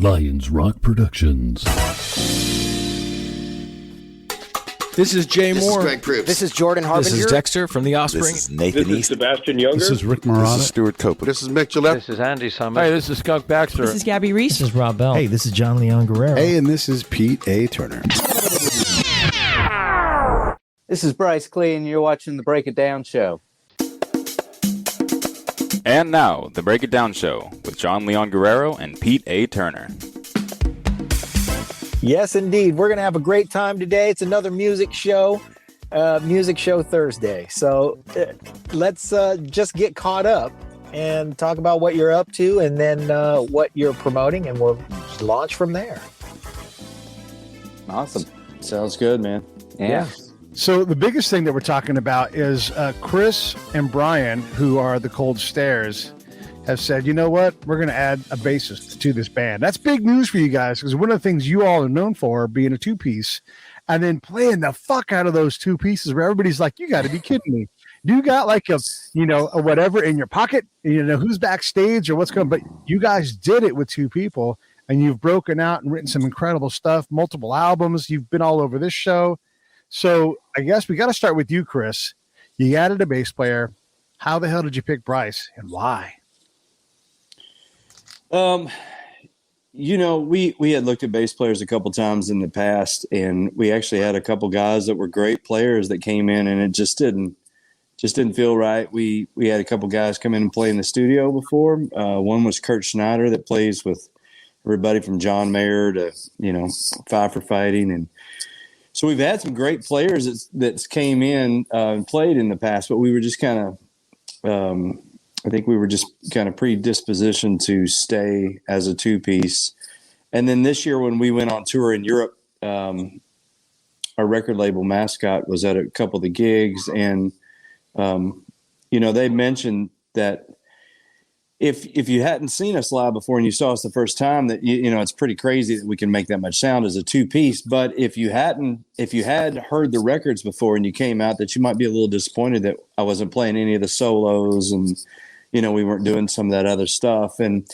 Lions Rock Productions. This is Jay This Moore. is Greg Proops. This is Jordan Harbinger. This is Dexter from The Offspring. This is Nathan This is East. Sebastian Younger. This is Rick Marotta. This is Stuart Copeland. This is Mick Gillette. This is Andy Summers. Hey, this is Skunk Baxter. This is Gabby Reese. This is Rob Bell. Hey, this is Jon Leon Guerrero. Hey, and this is Pete A. Turner. This is Bryce Klueh, and you're watching the Break It Down Show. And now, the Break It Down Show with Jon Leon Guerrero and Pete A. Turner. Yes, indeed. We're going to have a great time today. It's another music show Thursday. So let's just get caught up and talk about what you're up to and then what you're promoting, and we'll launch from there. Awesome. Sounds good, man. Yeah. So the biggest thing that we're talking about is Chris and Brian, who are the Cold Stares, have said, you know what, we're going to add a bassist to this band. That's big news for you guys, because one of the things you all are known for being a two-piece and then playing the fuck out of those two pieces where everybody's like, you got to be kidding me. You got like a whatever in your pocket, who's backstage or what's going on. But you guys did it with two people, and you've broken out and written some incredible stuff, multiple albums. You've been all over this show. So I guess we got to start with you, Chris. You added a bass player. How the hell did you pick Bryce, and why? We had looked at bass players a couple times in the past, and we actually had a couple guys that were great players that came in, and it just didn't feel right. We had a couple guys come in and play in the studio before. One was Kurt Schneider that plays with everybody from John Mayer to Five for Fighting, and so we've had some great players that came in and played in the past, but we were just kind of I think we were just kind of predispositioned to stay as a two-piece. And then this year when we went on tour in Europe, our record label Mascot was at a couple of the gigs. And, they mentioned that if you hadn't seen us live before and you saw us the first time, that, it's pretty crazy that we can make that much sound as a two-piece. But if you had heard the records before and you came out, that you might be a little disappointed that I wasn't playing any of the solos and, we weren't doing some of that other stuff. And,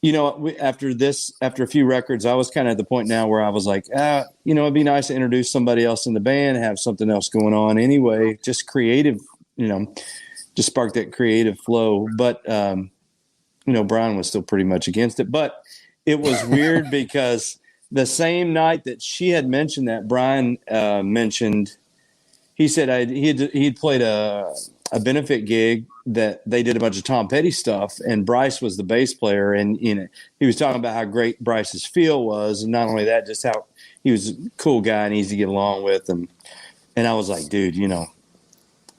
after a few records, I was kind of at the point now where I was like, it'd be nice to introduce somebody else in the band, have something else going on anyway, just creative, just spark that creative flow. But, Brian was still pretty much against it. But it was weird because the same night that she had mentioned that, Brian mentioned, he said he'd played a benefit gig that they did a bunch of Tom Petty stuff, and Bryce was the bass player, and he was talking about how great Bryce's feel was, and not only that, just how he was a cool guy and easy to get along with, and I was like, dude,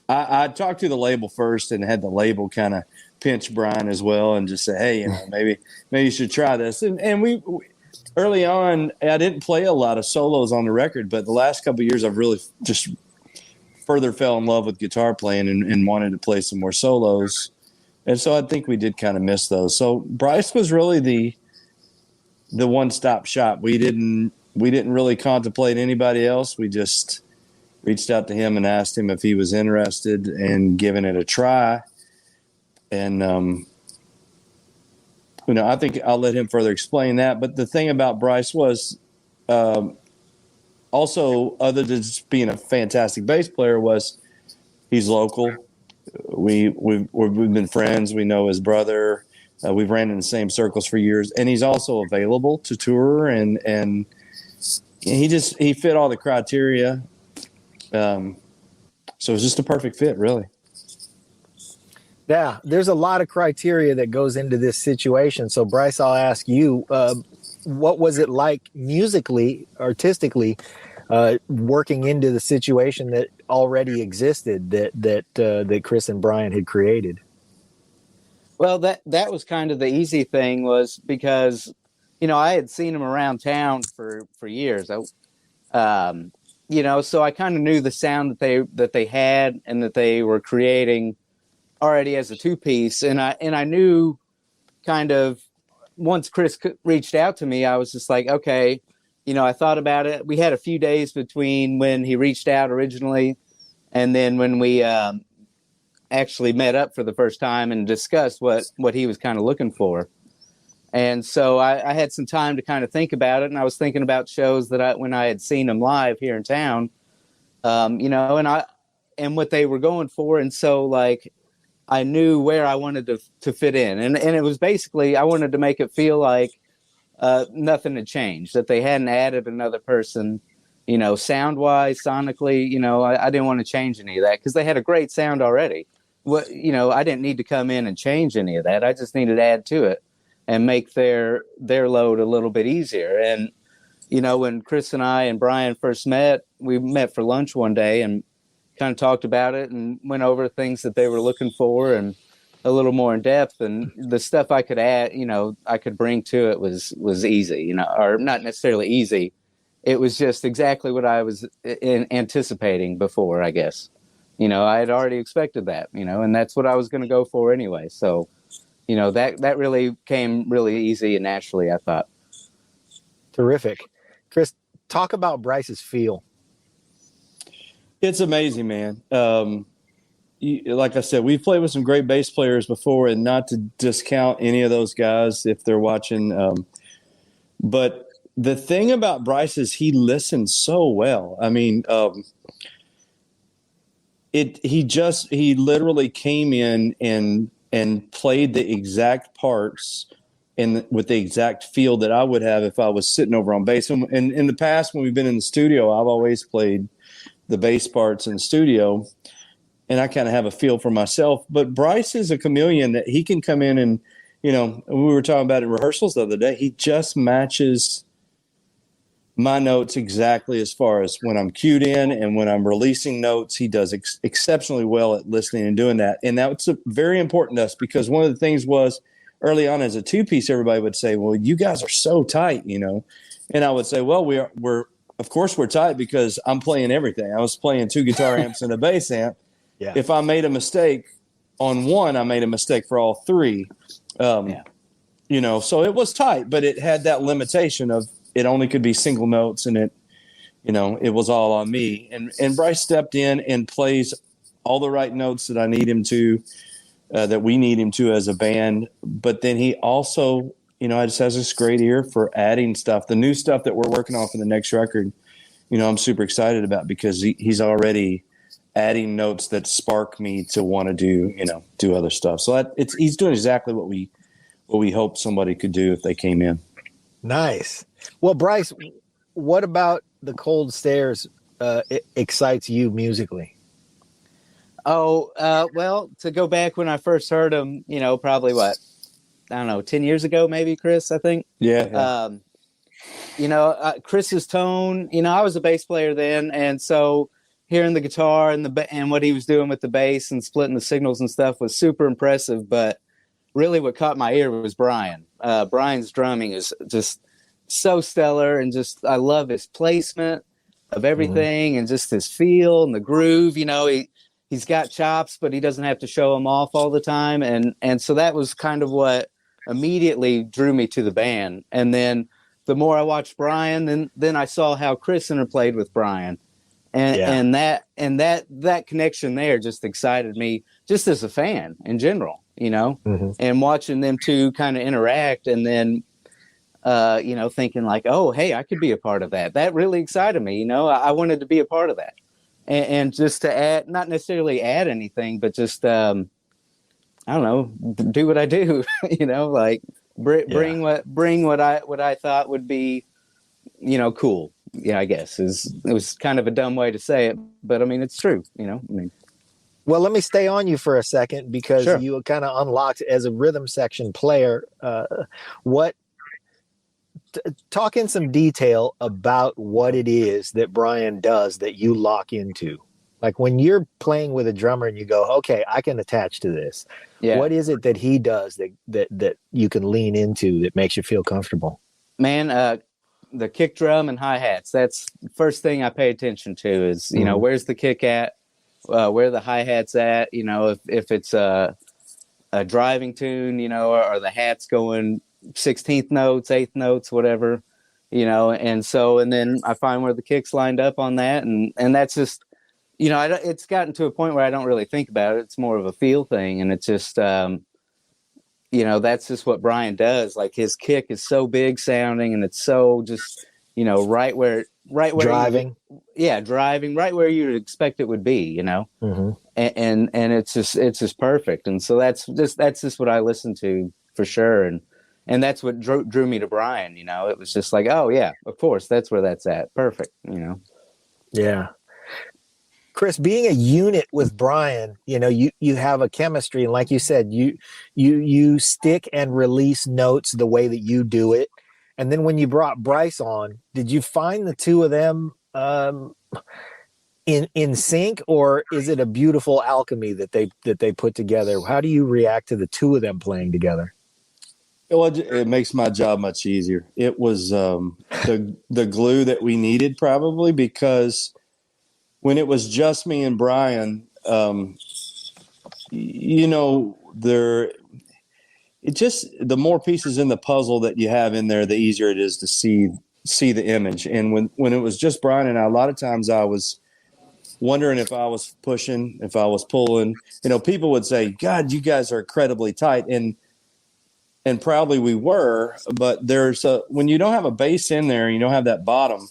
I talked to the label first and had the label kind of pinch Brian as well and just say, hey, maybe you should try this, and we early on I didn't play a lot of solos on the record, but the last couple of years I've really just further fell in love with guitar playing and wanted to play some more solos. And so I think we did kind of miss those. So Bryce was really the one-stop shop. We didn't really contemplate anybody else. We just reached out to him and asked him if he was interested in giving it a try. And, I think I'll let him further explain that. But the thing about Bryce was, also, other than just being a fantastic bass player, was he's local. We've been friends. We know his brother. We've ran in the same circles for years, and he's also available to tour. And he fit all the criteria. So it's just a perfect fit, really. Yeah, there's a lot of criteria that goes into this situation. So, Bryce, I'll ask you, what was it like musically, artistically, working into the situation that already existed that Chris and Brian had created? Well, that was kind of the easy thing, was because, I had seen them around town for years. So I kind of knew the sound that they had and that they were creating already as a two-piece. And I knew kind of, once Chris reached out to me, I was just like, okay, I thought about it. We had a few days between when he reached out originally and then when we actually met up for the first time and discussed what he was kind of looking for. And so I had some time to kind of think about it, and I was thinking about shows that when I had seen them live here in town, and what they were going for. And so like, I knew where I wanted to fit in. And it was basically, I wanted to make it feel like nothing had changed, that they hadn't added another person, sound wise, sonically, I didn't want to change any of that because they had a great sound already. I didn't need to come in and change any of that. I just needed to add to it and make their load a little bit easier. And, when Chris and I and Brian first met, we met for lunch one day and kind of talked about it and went over things that they were looking for and a little more in depth. And the stuff I could add, I could bring to it was easy, or not necessarily easy. It was just exactly what I was anticipating before, I guess. I had already expected that, and that's what I was going to go for anyway. So, that really came really easy and naturally, I thought. Terrific. Chris, talk about Bryce's feel. It's amazing, man. Like I said, we've played with some great bass players before, and not to discount any of those guys if they're watching. But the thing about Bryce is he listens so well. I mean, he literally came in and played the exact parts and with the exact feel that I would have if I was sitting over on bass. And in the past, when we've been in the studio, I've always played the bass parts in the studio, and I kind of have a feel for myself. But Bryce is a chameleon that he can come in and, we were talking about it in rehearsals the other day. He just matches my notes exactly as far as when I'm cued in and when I'm releasing notes. He does exceptionally well at listening and doing that. And that's very important to us because one of the things was early on as a two-piece, everybody would say, well, you guys are so tight, And I would say, well, we're of course we're tight because I'm playing everything. I was playing 2 guitar amps and a bass amp. Yeah. If I made a mistake on one, I made a mistake for all 3. So it was tight, but it had that limitation of it only could be single notes, and it was all on me. And Bryce stepped in and plays all the right notes that I need him to, that we need him to as a band. But then he also, just has this great ear for adding stuff. The new stuff that we're working on for the next record, I'm super excited about because he's already adding notes that spark me to want to do other stuff. So he's doing exactly what we hoped somebody could do if they came in. Nice. Well, Bryce, what about the Cold Stairs excites you musically? Oh, well, to go back when I first heard them, probably 10 years ago, maybe, Chris, I think. Yeah. Chris's tone, I was a bass player then. And so hearing the guitar and what he was doing with the bass and splitting the signals and stuff was super impressive. But really what caught my ear was Brian. Brian's drumming is just so stellar, and just I love his placement of everything and just his feel and the groove. He's got chops, but he doesn't have to show them off all the time. And so that was kind of what immediately drew me to the band. And then the more I watched Brian, then I saw how Chris interplayed with Brian. And that connection there just excited me just as a fan in general, and watching them two kind of interact, and then, thinking like, oh, hey, I could be a part of that. That really excited me. I wanted to be a part of that. And just to add, not necessarily add anything, but just, I don't know, do what I do, bring what I thought would be, cool. Yeah, I guess it was kind of a dumb way to say it, but I mean, it's true, Well, let me stay on you for a second because Sure. you kind of unlocked as a rhythm section player. Talk in some detail about what it is that Brian does that you lock into. Like when you're playing with a drummer and you go, okay, I can attach to this. Yeah. What is it that he does that you can lean into that makes you feel comfortable? Man, the kick drum and hi-hats. That's the first thing I pay attention to is, where's the kick at? Where the hi-hat's at? If it's a driving tune, or the hat's going 16th notes, 8th notes, whatever, and then I find where the kick's lined up on that. And that's just, it's gotten to a point where I don't really think about it. It's more of a feel thing. And it's just, that's just what Brian does. Like his kick is so big sounding, and it's so just, right where Driving. driving right where you'd expect it would be, Mm-hmm. and it's just perfect. And so that's just what I listen to for sure. And that's what drew me to Brian. It was just like, oh yeah, of course, that's where that's at. Perfect. Yeah. Chris, being a unit with Brian, you have a chemistry, and like you said, you stick and release notes the way that you do it. And then when you brought Bryce on, did you find the two of them in sync, or is it a beautiful alchemy that they put together? How do you react to the two of them playing together? Well, it makes my job much easier. It was the glue that we needed, probably, because when it was just me and Brian, the more pieces in the puzzle that you have in there, the easier it is to see the image. And when it was just Brian and I, a lot of times I was wondering if I was pushing, if I was pulling. People would say, "God, you guys are incredibly tight," and probably we were. But when you don't have a bass in there, you don't have that bottom.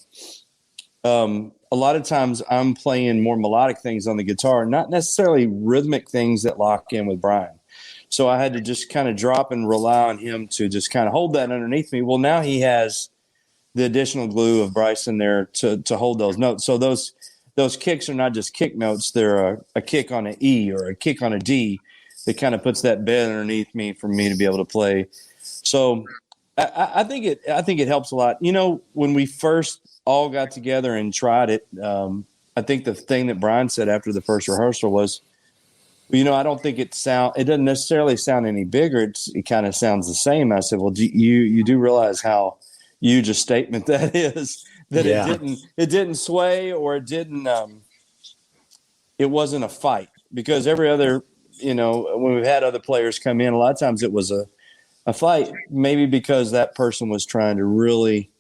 A lot of times I'm playing more melodic things on the guitar, not necessarily rhythmic things that lock in with Brian. So I had to just kind of drop and rely on him to just kind of hold that underneath me. Well, now he has the additional glue of Bryce in there to hold those notes. So those kicks are not just kick notes. They're a kick on an E or a kick on a D that kind of puts that bed underneath me for me to be able to play. So I think it helps a lot. When we first all got together and tried it, I think the thing that Brian said after the first rehearsal was, I don't think it doesn't necessarily sound any bigger. It kind of sounds the same. I said, well, you do realize how huge a statement that is, that it didn't sway, or it wasn't a fight, because every other, when we've had other players come in, a lot of times it was a fight, maybe because that person was trying to really,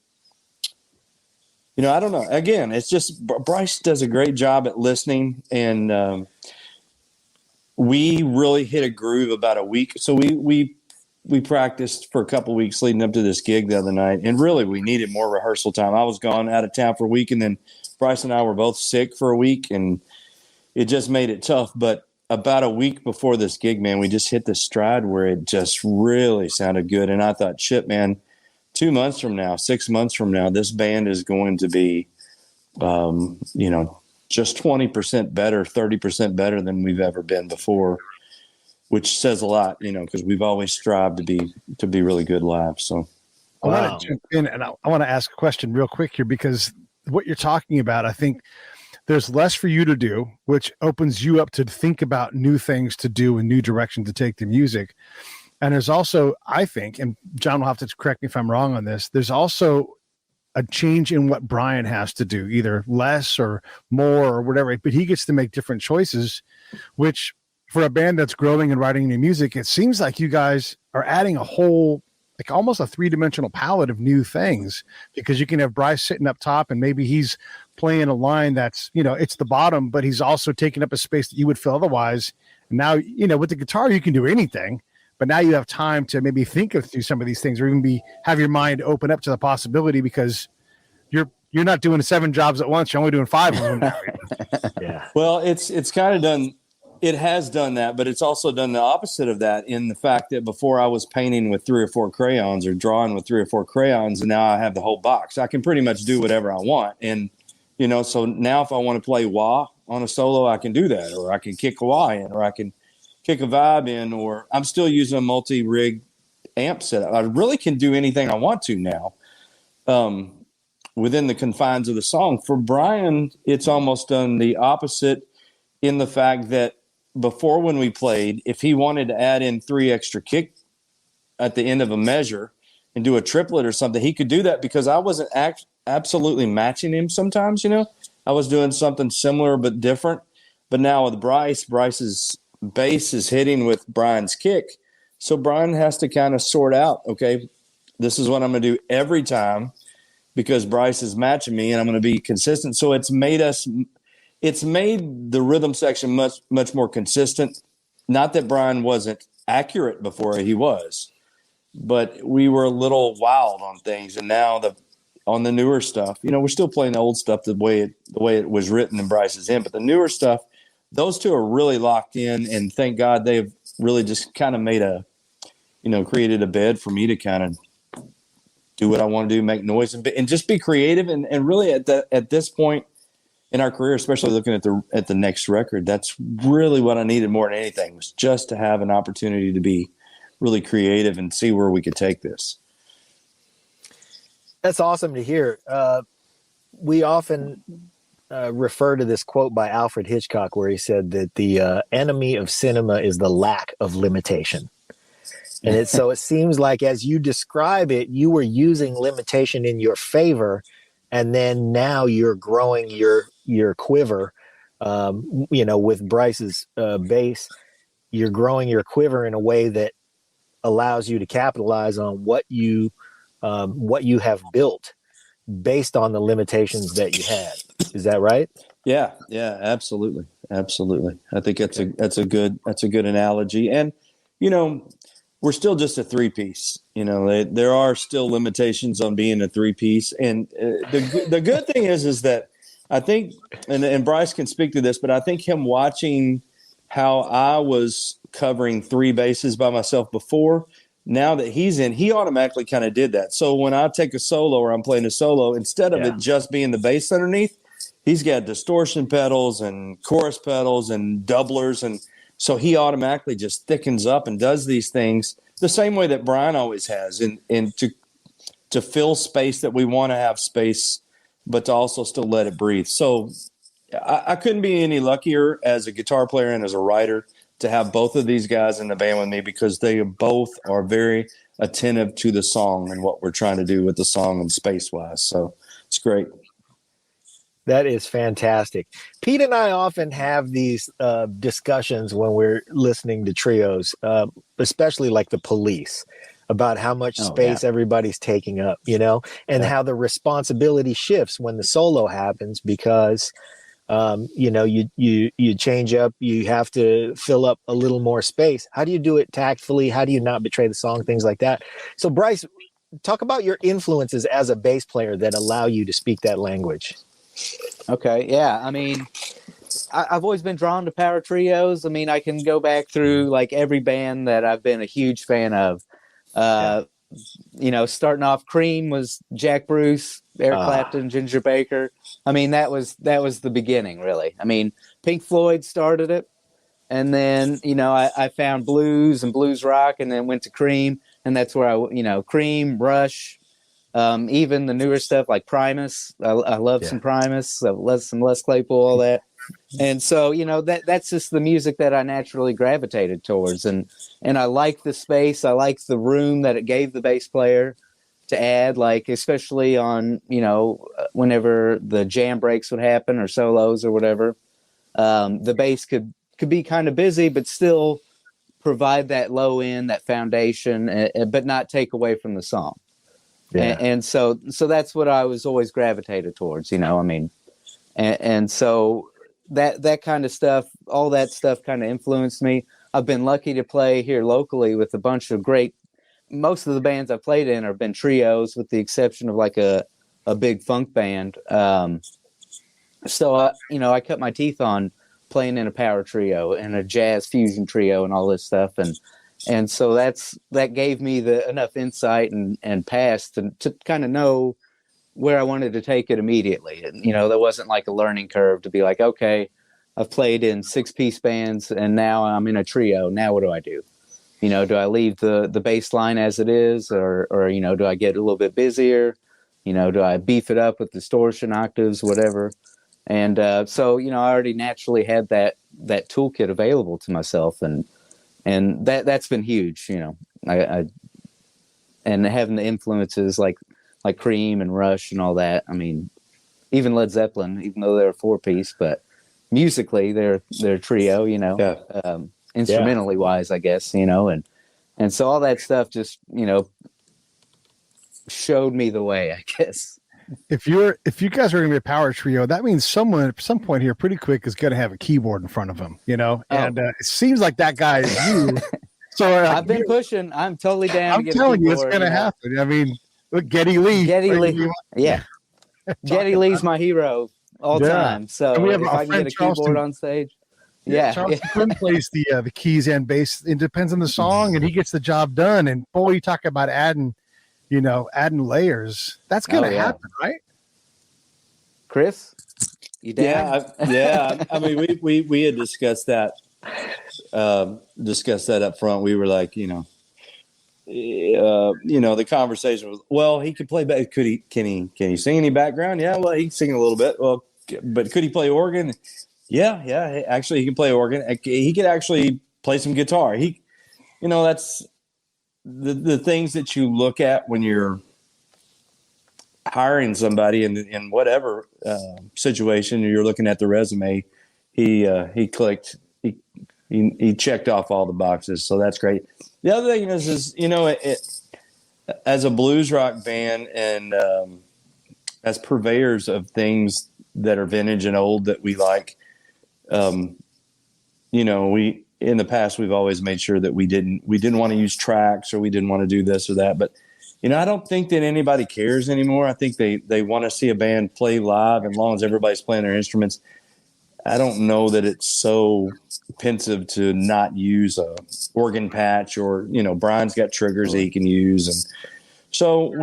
I don't know. Again, it's just Bryce does a great job at listening, and we really hit a groove about a week. So we practiced for a couple of weeks leading up to this gig the other night, and really we needed more rehearsal time. I was gone out of town for a week, and then Bryce and I were both sick for a week, and it just made it tough. But about a week before this gig, man, we just hit the stride where it just really sounded good. And I thought, shit, man, 2 months from now, 6 months from now, this band is going to be, just 20% better, 30% better than we've ever been before, which says a lot, because we've always strived to be really good live. So I want to jump in, and I want to ask a question real quick here, because what you're talking about, I think there's less for you to do, which opens you up to think about new things to do and new direction to take the music. And there's also, I think, and John will have to correct me if I'm wrong on this, there's also a change in what Brian has to do, either less or more or whatever, but he gets to make different choices, which for a band that's growing and writing new music, it seems like you guys are adding a whole, like almost a three-dimensional palette of new things, because you can have Bryce sitting up top and maybe he's playing a line that's, it's the bottom, but he's also taking up a space that you would fill otherwise. And now, with the guitar, you can do anything, but now you have time to maybe think through some of these things, or even have your mind open up to the possibility, because you're not doing 7 jobs at once. You're only doing 5 of them now. Yeah. Well, it's kind of done. It has done that, but it's also done the opposite of that, in the fact that before I was painting with 3 or 4 crayons or drawing with 3 or 4 crayons, and now I have the whole box. I can pretty much do whatever I want. And, so now if I want to play wah on a solo, I can do that, or I can kick a wah in, or I can kick a vibe in, or I'm still using a multi-rig amp setup. I really can do anything I want to now, within the confines of the song. For Brian, it's almost done the opposite, in the fact that before, when we played, if he wanted to add in 3 extra kick at the end of a measure and do a triplet or something, he could do that, because I wasn't absolutely matching him sometimes. I was doing something similar but different. But now with Bryce's bass is hitting with Brian's kick, so Brian has to kind of sort out, okay, this is what I'm going to do every time, because Bryce is matching me and I'm going to be consistent. So it's made the rhythm section much, much more consistent. Not that Brian wasn't accurate before he was, but we were a little wild on things. And now on the newer stuff, we're still playing the old stuff the way it was written in Bryce's end, but the newer stuff, those two are really locked in, and thank God they've really just kind of made created a bed for me to kind of do what I want to do, make noise and just be creative. And really at this point in our career, especially looking at the next record, that's really what I needed more than anything, was just to have an opportunity to be really creative and see where we could take this. That's awesome to hear. We often refer to this quote by Alfred Hitchcock where he said that the enemy of cinema is the lack of limitation. And so it seems like as you describe it, you were using limitation in your favor, and then now you're growing your quiver, with Bryce's bass. You're growing your quiver in a way that allows you to capitalize on what you have built based on the limitations that you had. Is that right? Yeah, absolutely. I think that's a good analogy. And we're still just a three-piece. There are still limitations on being a three-piece. And the good thing is that I think, and Bryce can speak to this, but I think him watching how I was covering three basses by myself before, now that he's in, he automatically kind of did that. So when I take a solo or I'm playing a solo, instead of it just being the bass underneath, he's got distortion pedals and chorus pedals and doublers. And so he automatically just thickens up and does these things the same way that Brian always has, and to fill space that we want to have space, but to also still let it breathe. So I couldn't be any luckier as a guitar player and as a writer to have both of these guys in the band with me, because they both are very attentive to the song and what we're trying to do with the song and space-wise. So it's great. That is fantastic. Pete and I often have these discussions when we're listening to trios, especially like the Police, about how much space everybody's taking up, and how the responsibility shifts when the solo happens, because you change up, you have to fill up a little more space. How do you do it tactfully? How do you not betray the song? Things like that. So Bryce, talk about your influences as a bass player that allow you to speak that language. Okay. Yeah. I mean, I've always been drawn to power trios. I mean, I can go back through like every band that I've been a huge fan of. Starting off, Cream was Jack Bruce, Eric Clapton, Ginger Baker. I mean, that was the beginning, really. I mean, Pink Floyd started it, and then I found blues and blues rock, and then went to Cream, and that's where Cream, Rush. Even the newer stuff like Primus, I love some Primus, I love some Les Claypool, all that. And so, that's just the music that I naturally gravitated towards. And I like the space. I like the room that it gave the bass player to add, like, especially on, whenever the jam breaks would happen or solos or whatever, the bass could be kind of busy, but still provide that low end, that foundation, but not take away from the song. Yeah. And so that's what I was always gravitated towards, and so that kind of stuff, all that stuff kind of influenced me. I've been lucky to play here locally with a bunch of most of the bands I've played in have been trios, with the exception of like a big funk band. So I cut my teeth on playing in a power trio and a jazz fusion trio and all this stuff. And so that gave me enough insight and past to kind of know where I wanted to take it immediately. And, there wasn't like a learning curve to be like, okay, I've played in 6-piece bands and now I'm in a trio. Now what do I do? Do I leave the bass line as it is, or do I get a little bit busier? Do I beef it up with distortion, octaves, whatever? And so, I already naturally had that toolkit available to myself, and that's been huge, I and having the influences like Cream and Rush and all that. I mean, even Led Zeppelin, even though they're a 4-piece, but musically they're a trio, instrumentally wise, I guess, and so all that stuff just, showed me the way, I guess. If you guys are going to be a power trio, that means someone at some point here pretty quick is going to have a keyboard in front of them, and it seems like that guy is you. So I've been pushing. I'm totally down to I'm get a telling you, it's keyboard, going to happen. I mean, look, Geddy Lee. Geddy Lee. Yeah. Geddy Lee's my hero all Yeah. time. And So we have if our I can friend get a keyboard Charleston. on stage. Charleston Quinn plays the keys and bass. It depends on the song, and he gets the job done. And boy, you talk about adding layers. That's going to happen, right? Chris, you down? I mean, we had discussed that up front. We were like, the conversation was, well, he could play back. Can he sing any background? Yeah, well, he can sing a little bit. Well, but could he play organ? Yeah. Actually, he can play organ. He could actually play some guitar. That's the things that you look at when you're hiring somebody in whatever situation. You're looking at the resume. He clicked. He checked off all the boxes, so that's great. The other thing is as a blues rock band and as purveyors of things that are vintage and old that we like, we in the past we've always made sure that we didn't want to use tracks, or we didn't want to do this or that. But I don't think that anybody cares anymore. I think they want to see a band play live, as long as everybody's playing their instruments. I don't know that it's so pensive to not use a organ patch, or Brian's got triggers that he can use. And so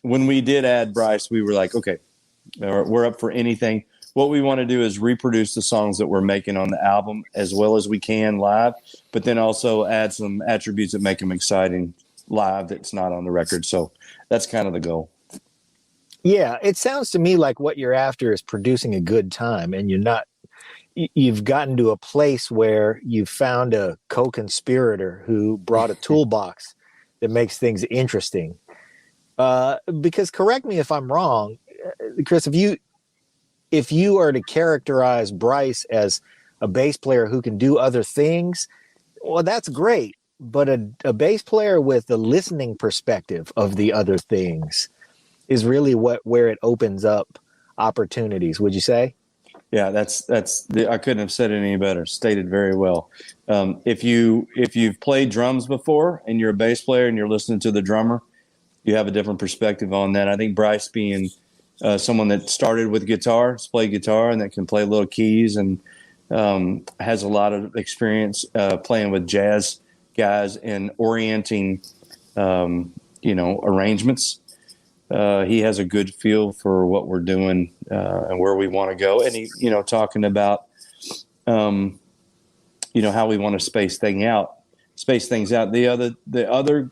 when we did add Bryce, we were like, okay, we're up for anything. What we want to do is reproduce the songs that we're making on the album as well as we can live, but then also add some attributes that make them exciting live that's not on the record. So that's kind of the goal. Yeah, it sounds to me like what you're after is producing a good time, and you've gotten to a place where you've found a co-conspirator who brought a toolbox that makes things interesting. Because correct me if I'm wrong, Chris, if you are to characterize Bryce as a bass player who can do other things, well, that's great. But a bass player with a listening perspective of the other things is really where it opens up opportunities. Would you say? Yeah, I couldn't have said it any better. Stated very well. If you've played drums before and you're a bass player and you're listening to the drummer, you have a different perspective on that. I think Bryce, being someone that started with guitar, played guitar, and that can play little keys, and has a lot of experience playing with jazz guys and orienting, arrangements. He has a good feel for what we're doing and where we want to go. And he, talking about, how we want to space things out. The other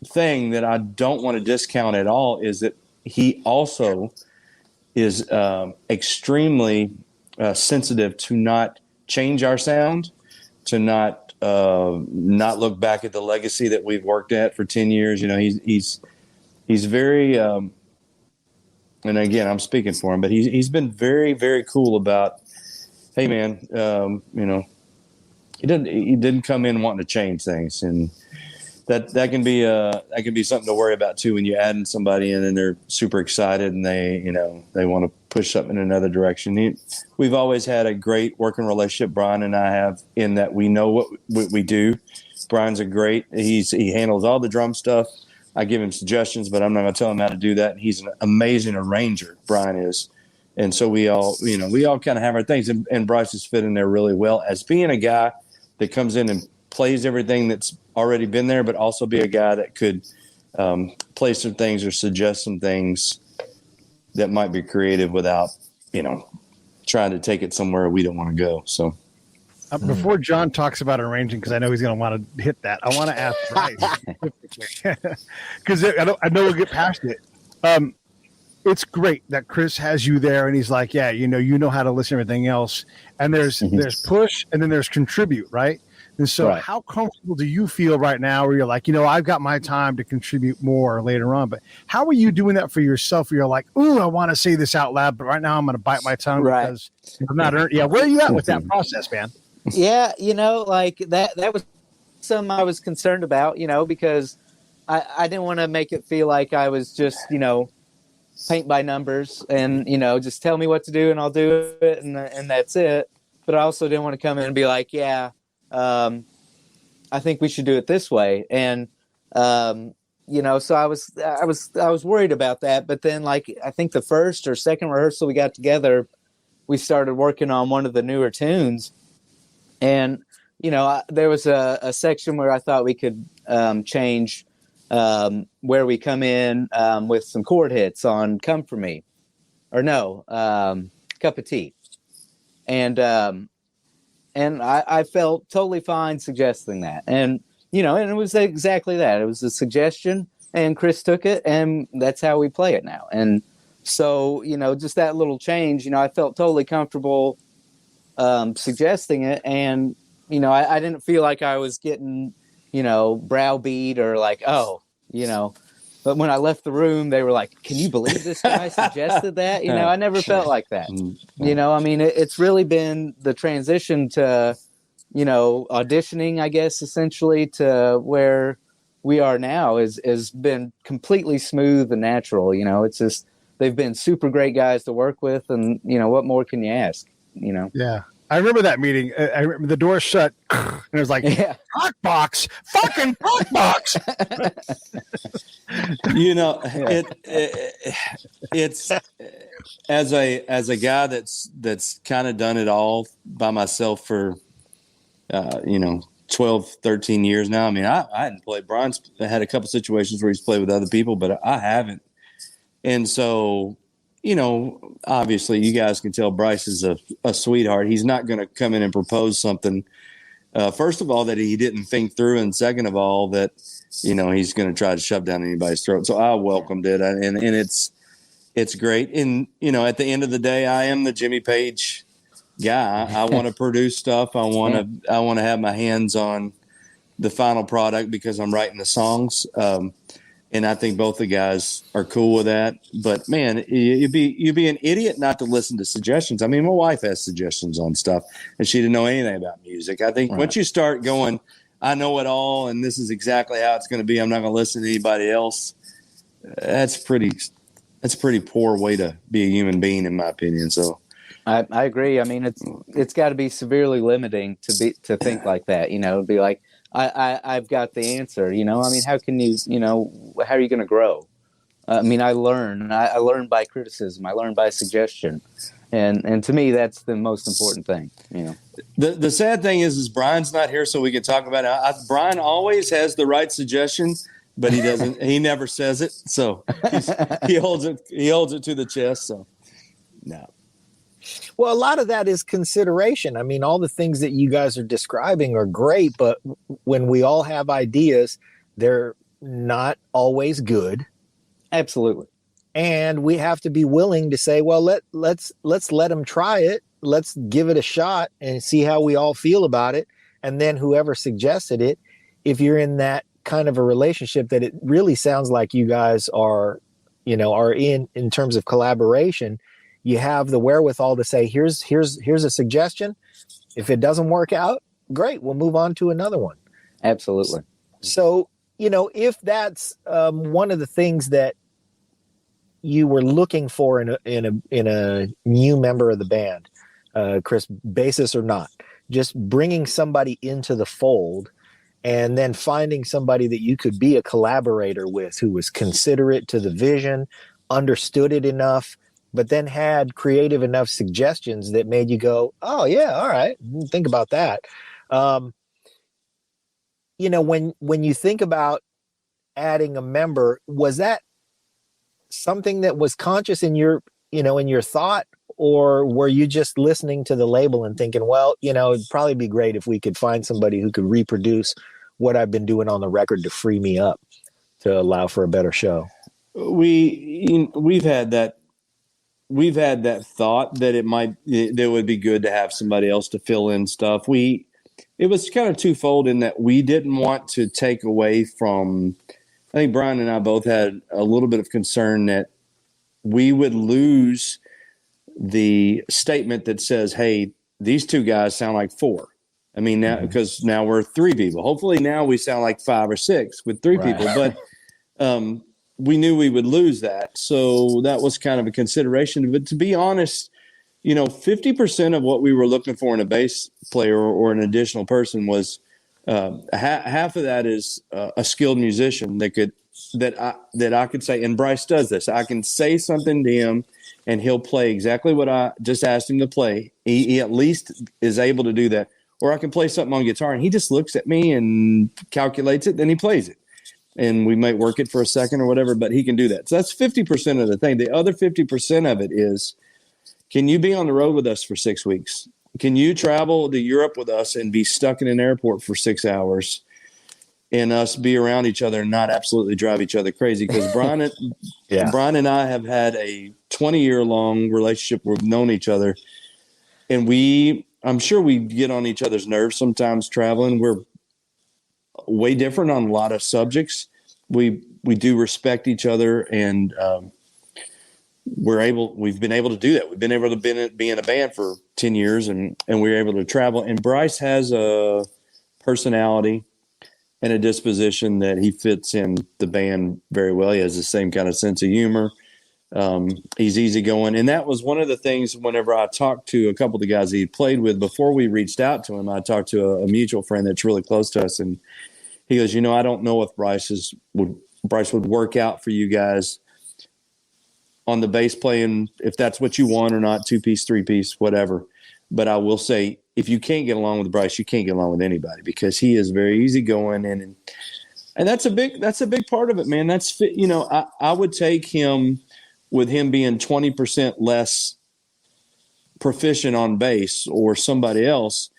thing that I don't want to discount at all is that he also is extremely sensitive to not change our sound, to not look back at the legacy that we've worked at for 10 years. He's very, and again, I'm speaking for him, but he's been very, very cool about, hey man, he didn't come in wanting to change things, and that can be something to worry about too when you add in somebody in and they're super excited and they want to push something in another direction. We've always had a great working relationship, Brian and I have, in that we know what we do. Brian's he handles all the drum stuff. I give him suggestions, but I'm not going to tell him how to do that. He's an amazing arranger, Brian is. And so we all kind of have our things, and Bryce has fit in there really well as being a guy that comes in and plays everything that's already been there, but also be a guy that could play some things or suggest some things that might be creative without, trying to take it somewhere we don't want to go. So. Before John talks about arranging, because I know he's going to want to hit that, I want to ask Bryce, because I know we'll get past it. It's great that Chris has you there, and he's like, yeah, you know how to listen to everything else. And there's push, and then there's contribute, right? And so right. How comfortable do you feel right now where you're like, I've got my time to contribute more later on, but how are you doing that for yourself where you're like, ooh, I want to say this out loud, but right now I'm going to bite my tongue because I'm not earned. Yeah, where are you at with that process, man? Yeah, like that was something I was concerned about, because I didn't want to make it feel like I was just, paint by numbers and, just tell me what to do and I'll do it and that's it. But I also didn't want to come in and be like, I I think we should do it this way. And, so I was worried about that. But then, like, I think the first or second rehearsal we got together, we started working on one of the newer tunes. And, there was a section where I thought we could change where we come in with some chord hits on Come For Me. Or no, Cup of Tea. And I felt totally fine suggesting that. And it was exactly that. It was a suggestion, and Chris took it, and that's how we play it now. And so, just that little change, I felt totally comfortable suggesting it. And, I didn't feel like I was getting, browbeat or like, but when I left the room, they were like, can you believe this guy suggested that? I never felt like that. It's really been the transition to, auditioning, I guess, essentially, to where we are now has been completely smooth and natural. It's just, they've been super great guys to work with. And, what more can you ask? Yeah. I remember that meeting. I remember the door shut, and it was like, rock box, fucking rock box. It's as a guy that's kind of done it all by myself for 12, 13 years now. I mean, I hadn't played. Brian's had a couple situations where he's played with other people, but I haven't. And so, obviously you guys can tell Bryce is a sweetheart. He's not going to come in and propose something, first of all, that he didn't think through. And second of all, that, he's going to try to shove down anybody's throat. So I welcomed it. And it's great. And, at the end of the day, I am the Jimmy Page guy. I want to produce stuff. I want to have my hands on the final product because I'm writing the songs. And I think both the guys are cool with that. But man, you'd be an idiot not to listen to suggestions. I mean, my wife has suggestions on stuff, and she didn't know anything about music. I think once you start going, I know it all, and this is exactly how it's going to be. I'm not going to listen to anybody else. That's a pretty poor way to be a human being, in my opinion. So, I agree. I mean, it's got to be severely limiting to think like that. It'd be like, I've got the answer, I mean, how can you, how are you going to grow? I learn by criticism. I learn by suggestion. And to me, that's the most important thing, The sad thing is Brian's not here, so we can talk about it. Brian always has the right suggestion, but he doesn't, he never says it. So he holds it to the chest. So no. Well, a lot of that is consideration. I mean, all the things that you guys are describing are great, but when we all have ideas, they're not always good. Absolutely. And we have to be willing to say, well, let's let them try it. Let's give it a shot and see how we all feel about it. And then whoever suggested it, if you're in that kind of a relationship that it really sounds like you guys are in terms of collaboration, you have the wherewithal to say, here's a suggestion. If it doesn't work out, great, we'll move on to another one. Absolutely. So, if that's one of the things that you were looking for in a new member of the band, Chris, bassist or not, just bringing somebody into the fold and then finding somebody that you could be a collaborator with, who was considerate to the vision, understood it enough, but then had creative enough suggestions that made you go, oh yeah, all right, think about that. When you think about adding a member, was that something that was conscious in your thought, or were you just listening to the label and thinking, well, it'd probably be great if we could find somebody who could reproduce what I've been doing on the record to free me up to allow for a better show? We've had that thought that that would be good to have somebody else to fill in stuff. It was kind of twofold in that we didn't want to take away from, I think Brian and I both had a little bit of concern that we would lose the statement that says, hey, these two guys sound like four. I mean, now, because now we're three people. Hopefully now we sound like 5 or 6 with 3 people, but we knew we would lose that. So that was kind of a consideration. But to be honest, 50% of what we were looking for in a bass player or an additional person was Half of that is a skilled musician that I could say, and Bryce does this. I can say something to him, and he'll play exactly what I just asked him to play. He at least is able to do that. Or I can play something on guitar, and he just looks at me and calculates it, then he plays it. And we might work it for a second or whatever, but he can do that. So that's 50% of the thing. The other 50% of it is, can you be on the road with us for 6 weeks? Can you travel to Europe with us and be stuck in an airport for 6 hours and us be around each other and not absolutely drive each other crazy? Because Brian and I have had a 20-year-long relationship. We've known each other, and I'm sure we get on each other's nerves sometimes traveling. We're way different on a lot of subjects. We do respect each other, and we've been able to do that. We've been able to be in a band for 10 years, and we're able to travel. And Bryce has a personality and a disposition that he fits in the band very well. He has the same kind of sense of humor. He's easygoing. And that was one of the things whenever I talked to a couple of the guys he played with before we reached out to him, I talked to a mutual friend that's really close to us. And he goes, I don't know if Bryce would work out for you guys on the bass playing, if that's what you want or not, 2-piece, 3-piece, whatever. But I will say, if you can't get along with Bryce, you can't get along with anybody, because he is very easygoing, and that's a big part of it, man. That's I would take him with him being 20% less proficient on bass or somebody else,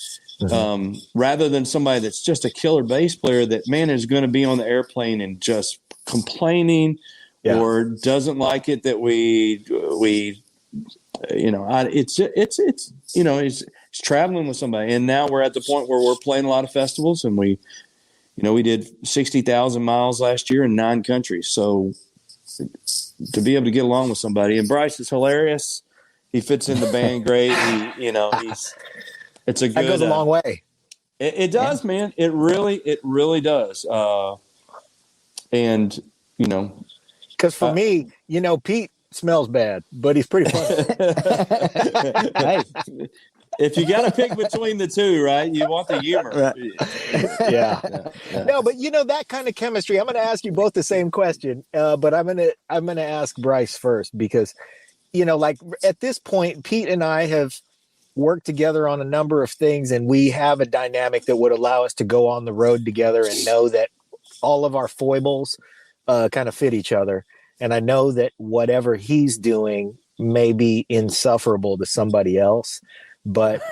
rather than somebody that's just a killer bass player that, man, is going to be on the airplane and just complaining or doesn't like it that he's traveling with somebody. And now we're at the point where we're playing a lot of festivals, and we did 60,000 miles last year in 9 countries. So to be able to get along with somebody, and Bryce is hilarious. He fits in the band great. It's a good, that goes a long way. It does, man. It really does. Because for me, Pete smells bad, but he's pretty funny. Hey, if you got to pick between the two, right? You want the humor. Right. Yeah. No, but that kind of chemistry. I'm going to ask you both the same question, but I'm going to ask Bryce first, because like at this point, Pete and I have worked together on a number of things, and we have a dynamic that would allow us to go on the road together and know that all of our foibles kind of fit each other. And I know that whatever he's doing may be insufferable to somebody else, but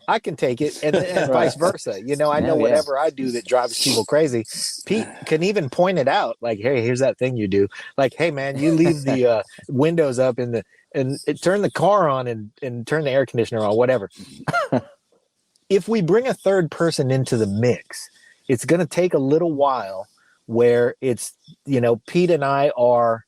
I can take it, and vice versa. I know whatever I do that drives people crazy, Pete can even point it out. Like, hey, here's that thing you do. Like, hey, man, you leave the windows up and turn the car on and turn the air conditioner on, whatever. If we bring a third person into the mix, it's going to take a little while where it's, Pete and I are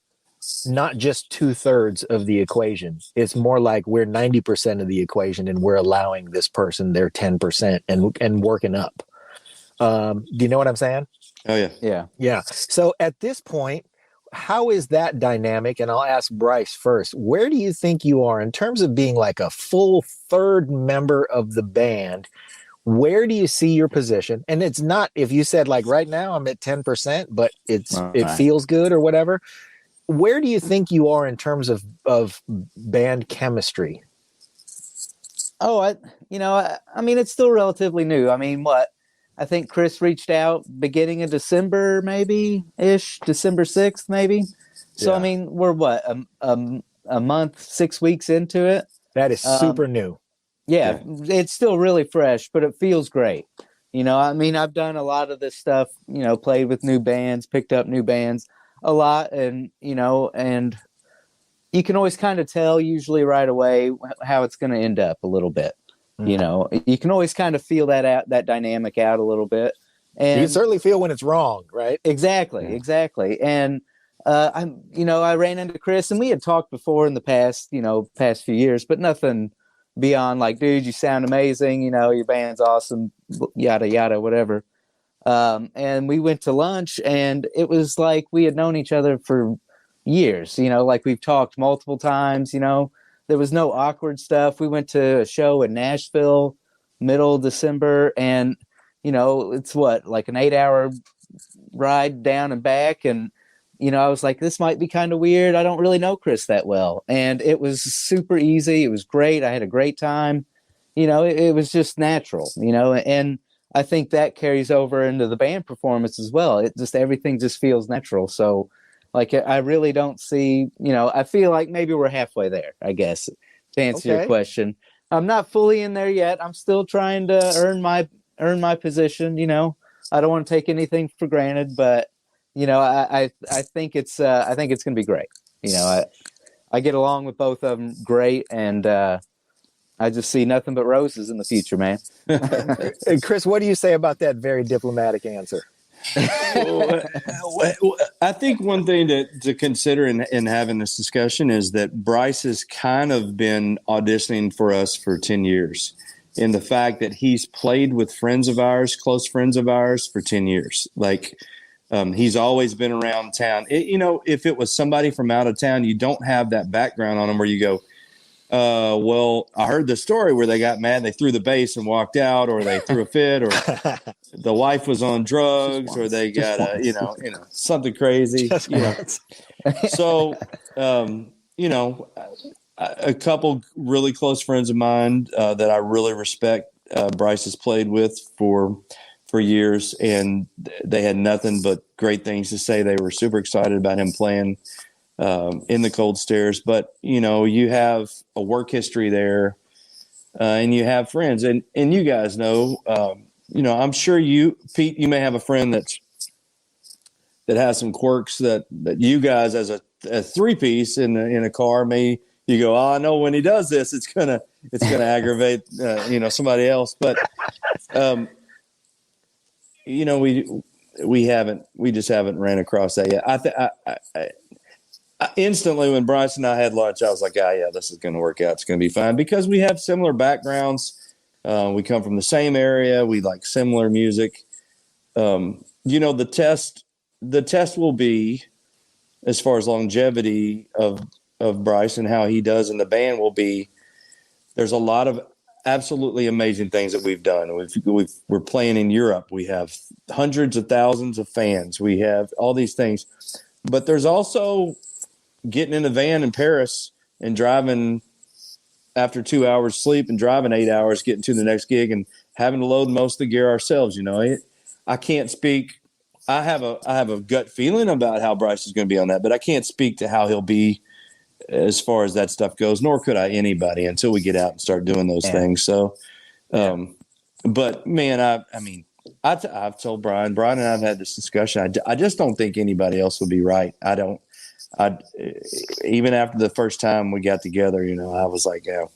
not just 2/3 of the equation. It's more like we're 90% of the equation, and we're allowing this person their 10% and working up. Do you know what I'm saying? Oh yeah. Yeah. Yeah. So at this point, how is that dynamic? And I'll ask Bryce first. Where do you think you are in terms of being like a full third member of the band? Where do you see your position? And it's not, if you said like right now I'm at 10%, but it feels good or whatever. Where do you think you are in terms of band chemistry? Oh, I mean, it's still relatively new. I mean, I think Chris reached out beginning of December, maybe-ish, December 6th, maybe. So, Yeah. I mean, we're a month, 6 weeks into it. That is super new. Yeah, it's still really fresh, but it feels great. I mean, I've done a lot of this stuff, played with new bands, picked up new bands a lot. And, and you can always kind of tell usually right away how it's going to end up a little bit. Mm-hmm. You can always kind of feel that dynamic out a little bit. And you can certainly feel when it's wrong, right? Exactly. And I ran into Chris, and we had talked before in the past few years, but nothing beyond like, dude, you sound amazing. Your band's awesome, yada, yada, whatever. And we went to lunch, and it was like we had known each other for years, like we've talked multiple times, there was no awkward stuff. We went to a show in Nashville, middle of December, and it's like an 8-hour ride down and back. And, I was like, this might be kind of weird. I don't really know Chris that well. And it was super easy. It was great. I had a great time. It was just natural, and I think that carries over into the band performance as well. Everything just feels natural. So like, I really don't see, I feel like maybe we're halfway there, I guess, to answer your question. I'm not fully in there yet. I'm still trying to earn my position. I don't want to take anything for granted, but I think it's going to be great. I get along with both of them great, and I just see nothing but roses in the future, man. Hey, Chris, what do you say about that very diplomatic answer? I think one thing to consider in having this discussion is that Bryce has kind of been auditioning for us for 10 years. In the fact that he's played with friends of ours, close friends of ours, for 10 years. Like, he's always been around town. If it was somebody from out of town, you don't have that background on them where you go, well, I heard the story where they got mad, they threw the bass and walked out, or they threw a fit, or the wife was on drugs, or they got something crazy. So, a couple really close friends of mine that I really respect, Bryce has played with for years, and they had nothing but great things to say. They were super excited about him playing in the Cold Stairs. But you have a work history there, and you have friends, and you guys know. I'm sure Pete, you may have a friend that has some quirks that you guys, as a 3-piece in a car, you go, oh, I know when he does this, it's gonna aggravate somebody else. But we just haven't ran across that yet. I instantly, when Bryce and I had lunch, I was like, yeah, this is going to work out. It's going to be fine, because we have similar backgrounds. We come from the same area. We like similar music. The test will be, as far as longevity of Bryce and how he does in the band, will be, there's a lot of absolutely amazing things that we've done. We're playing in Europe. We have hundreds of thousands of fans. We have all these things, but there's also getting in a van in Paris and driving after 2 hours sleep and driving 8 hours, getting to the next gig, and having to load most of the gear ourselves. I can't speak. I have a gut feeling about how Bryce is going to be on that, but I can't speak to how he'll be as far as that stuff goes, nor could anybody, until we get out and start doing those things. So, but man, I've told Brian and I've had this discussion. I just don't think anybody else would be right. Even after the first time we got together, I was like, yeah,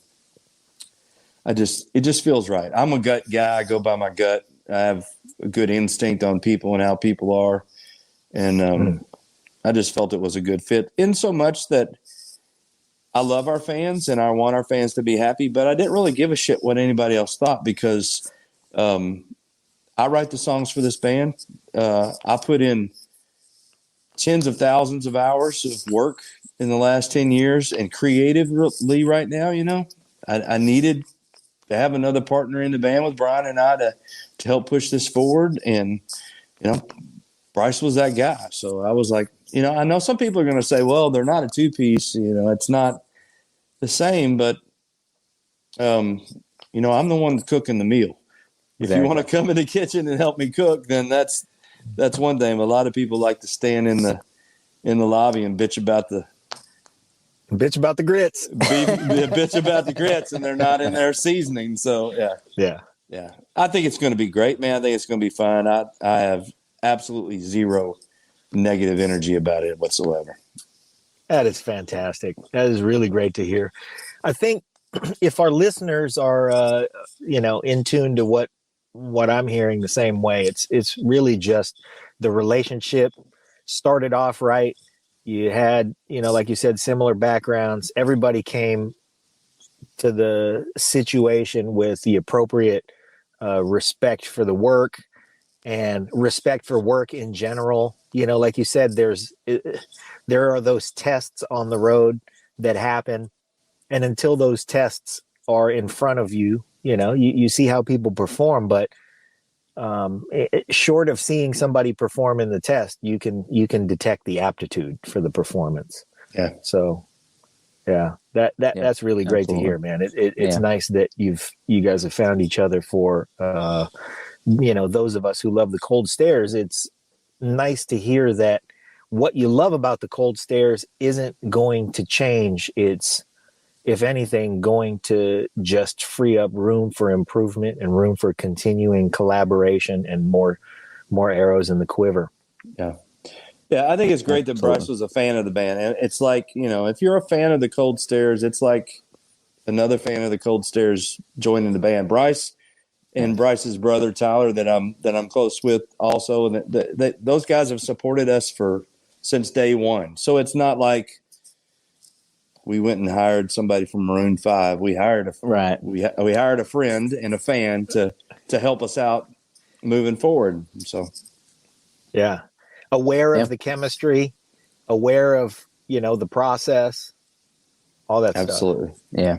it just feels right. I'm a gut guy. I go by my gut. I have a good instinct on people and how people are. And, I just felt it was a good fit, in so much that I love our fans and I want our fans to be happy, but I didn't really give a shit what anybody else thought, because I write the songs for this band. I put in tens of thousands of hours of work in the last 10 years, and creatively right now, I needed to have another partner in the band with Brian and I to help push this forward. And, Bryce was that guy. So I was like, I know some people are going to say, well, they're not a 2-piece, it's not the same, but, I'm the one cooking the meal. If you want to come in the kitchen and help me cook, then that's one thing. But a lot of people like to stand in the lobby and bitch about the grits, bitch about the grits, and they're not in their seasoning. So yeah. I think it's going to be great, man. I think it's going to be fun. I have absolutely zero negative energy about it whatsoever. That is fantastic. That is really great to hear. I think if our listeners are, in tune to what I'm hearing the same way, it's really just the relationship started off right. You had, like you said, similar backgrounds. Everybody came to the situation with the appropriate respect for the work and respect for work in general. Like you said, there are those tests on the road that happen. And until those tests are in front of you, you see how people perform. But short of seeing somebody perform in the test, you can detect the aptitude for the performance. Yeah. So, yeah, that's really great absolutely. to hear, man. It's Yeah. nice that you guys have found each other for, those of us who love the Cold Stairs. It's nice to hear that what you love about the Cold Stairs isn't going to change. It's, if anything, going to just free up room for improvement and room for continuing collaboration and more arrows in the quiver. Yeah. Yeah, I think it's great that Absolutely. Bryce was a fan of the band. And it's like, if you're a fan of the Cold Stairs, it's like another fan of the Cold Stairs joining the band. Bryce and Bryce's brother Tyler that I'm close with also, and that those guys have supported us since day one. So it's not like we went and hired somebody from Maroon 5. We hired we hired a friend and a fan to help us out moving forward. So Yeah. Aware of the chemistry, aware of, the process, all that stuff. absolutely. Yeah.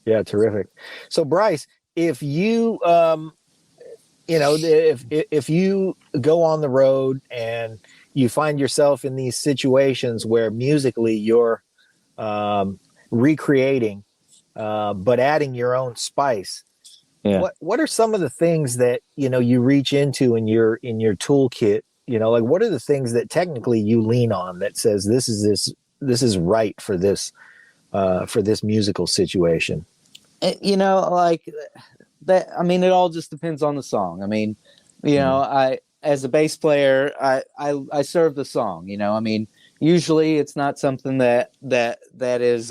Yeah, terrific. So Bryce, if you if you go on the road and you find yourself in these situations where musically you're recreating but adding your own spice, what are some of the things that you reach into in your toolkit? Like what are the things that technically you lean on that says this is right for this musical situation? Like that. I mean, it all just depends on the song. I mean, I as a bass player, I serve the song. I mean, usually it's not something that is.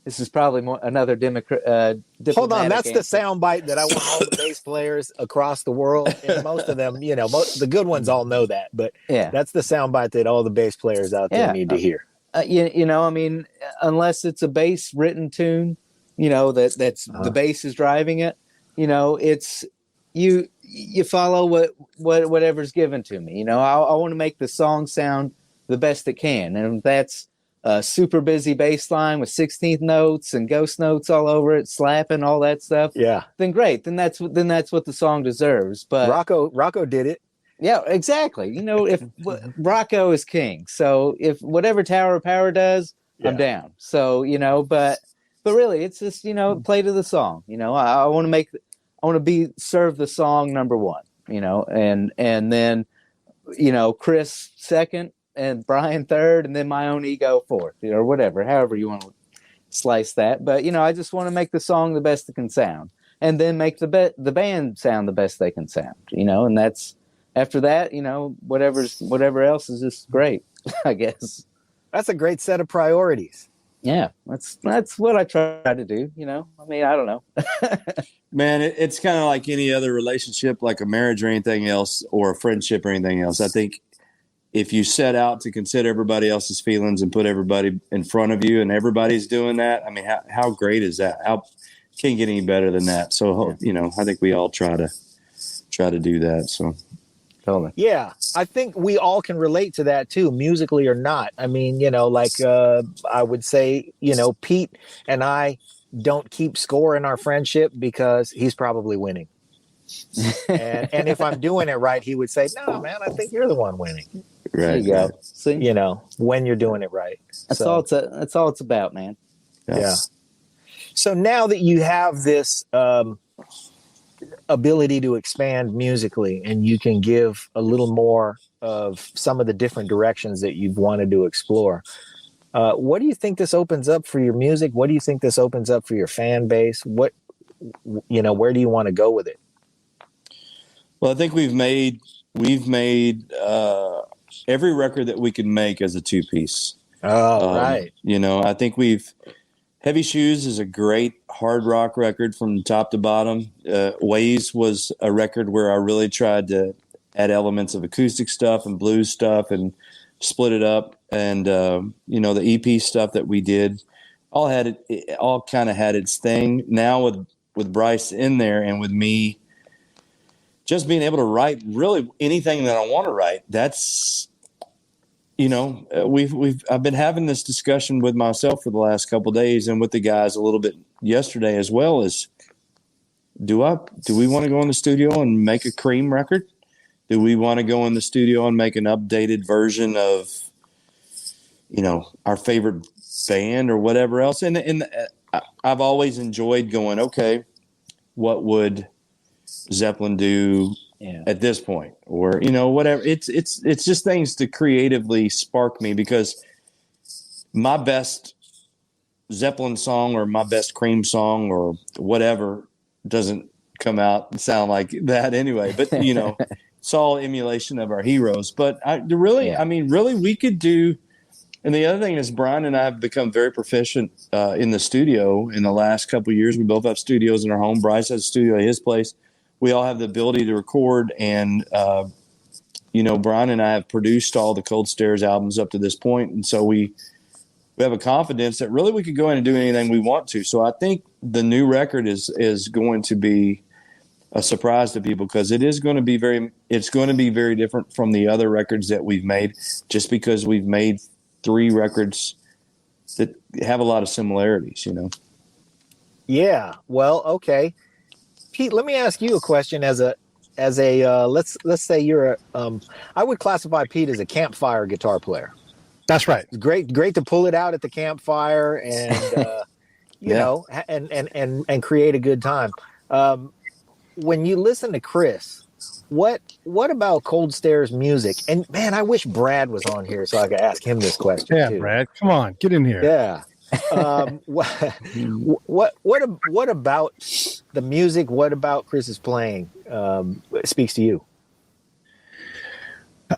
This is probably another Hold on, that's the soundbite that I want all the bass players across the world, and most of them, the good ones all know that. But that's the soundbite that all the bass players out there need to hear. I mean, unless it's a bass written tune, that's the bass is driving it. It's you follow whatever's given to me. I want to make the song sound the best it can, and if that's a super busy bass line with 16th notes and ghost notes all over it, slapping all that stuff. Yeah. Then great. Then that's what the song deserves. But Rocco did it. Yeah, exactly. If Rocco is king, so if whatever Tower of Power does, I'm down. So but really, it's just play to the song. I want to serve the song number one. And then Chris second and Brian third, and then my own ego fourth, or whatever, however you want to slice that. But I just want to make the song the best it can sound, and then make the band sound the best they can sound. And that's. After that, whatever else is just great, I guess. That's a great set of priorities. Yeah, that's what I try to do. I mean, I don't know. Man, it's kind of like any other relationship, like a marriage or anything else, or a friendship or anything else. I think if you set out to consider everybody else's feelings and put everybody in front of you, and everybody's doing that, I mean, how great is that? How can't get any better than that? So, I think we all try to do that. So. Totally. Yeah, I think we all can relate to that too, musically or not. I mean, I would say, Pete and I don't keep score in our friendship because he's probably winning. and if I'm doing it right, he would say, "No, man, I think you're the one winning." Right. There you go. See? When you're doing it right. That's all it's about, man. Yeah. So now that you have this ability to expand musically, and you can give a little more of some of the different directions that you've wanted to explore, what do you think this opens up for your music? What do you think this opens up for your fan base? Where do you want to go with it? Well, I think we've made every record that we can make as a two-piece. Oh, right. I think Heavy Shoes is a great hard rock record from top to bottom. Ways was a record where I really tried to add elements of acoustic stuff and blues stuff and split it up. And, the EP stuff that we did all kind of had its thing. Now with Bryce in there and with me just being able to write really anything that I want to write, that's, I've been having this discussion with myself for the last couple of days and with the guys a little bit yesterday as well, as do we want to go in the studio and make a Cream record? Do we want to go in the studio and make an updated version of, our favorite band or whatever else? And I've always enjoyed going, okay, what would Zeppelin do at this point? Or, whatever. It's just things to creatively spark me, because my best Zeppelin song or my best Cream song or whatever doesn't come out and sound like that anyway. But, it's all emulation of our heroes. But really, we could do. And the other thing is, Brian and I have become very proficient in the studio in the last couple of years. We both have studios in our home. Bryce has a studio at his place. We all have the ability to record. And, Brian and I have produced all the Cold Stairs albums up to this point. And so we have a confidence that really we could go in and do anything we want to. So I think the new record is going to be a surprise to people, because it's going to be very different from the other records that we've made, just because we've made 3 records that have a lot of similarities, Yeah. Well, okay. Pete, let me ask you a question as a let's say you're I would classify Pete as a campfire guitar player. That's right. It's great to pull it out at the campfire and and create a good time. When you listen to Chris, what about Cold Stairs music? And man, I wish Brad was on here so I could ask him this question. Yeah, too. Brad, come on, get in here. Yeah. What about the music? What about Chris's playing speaks to you?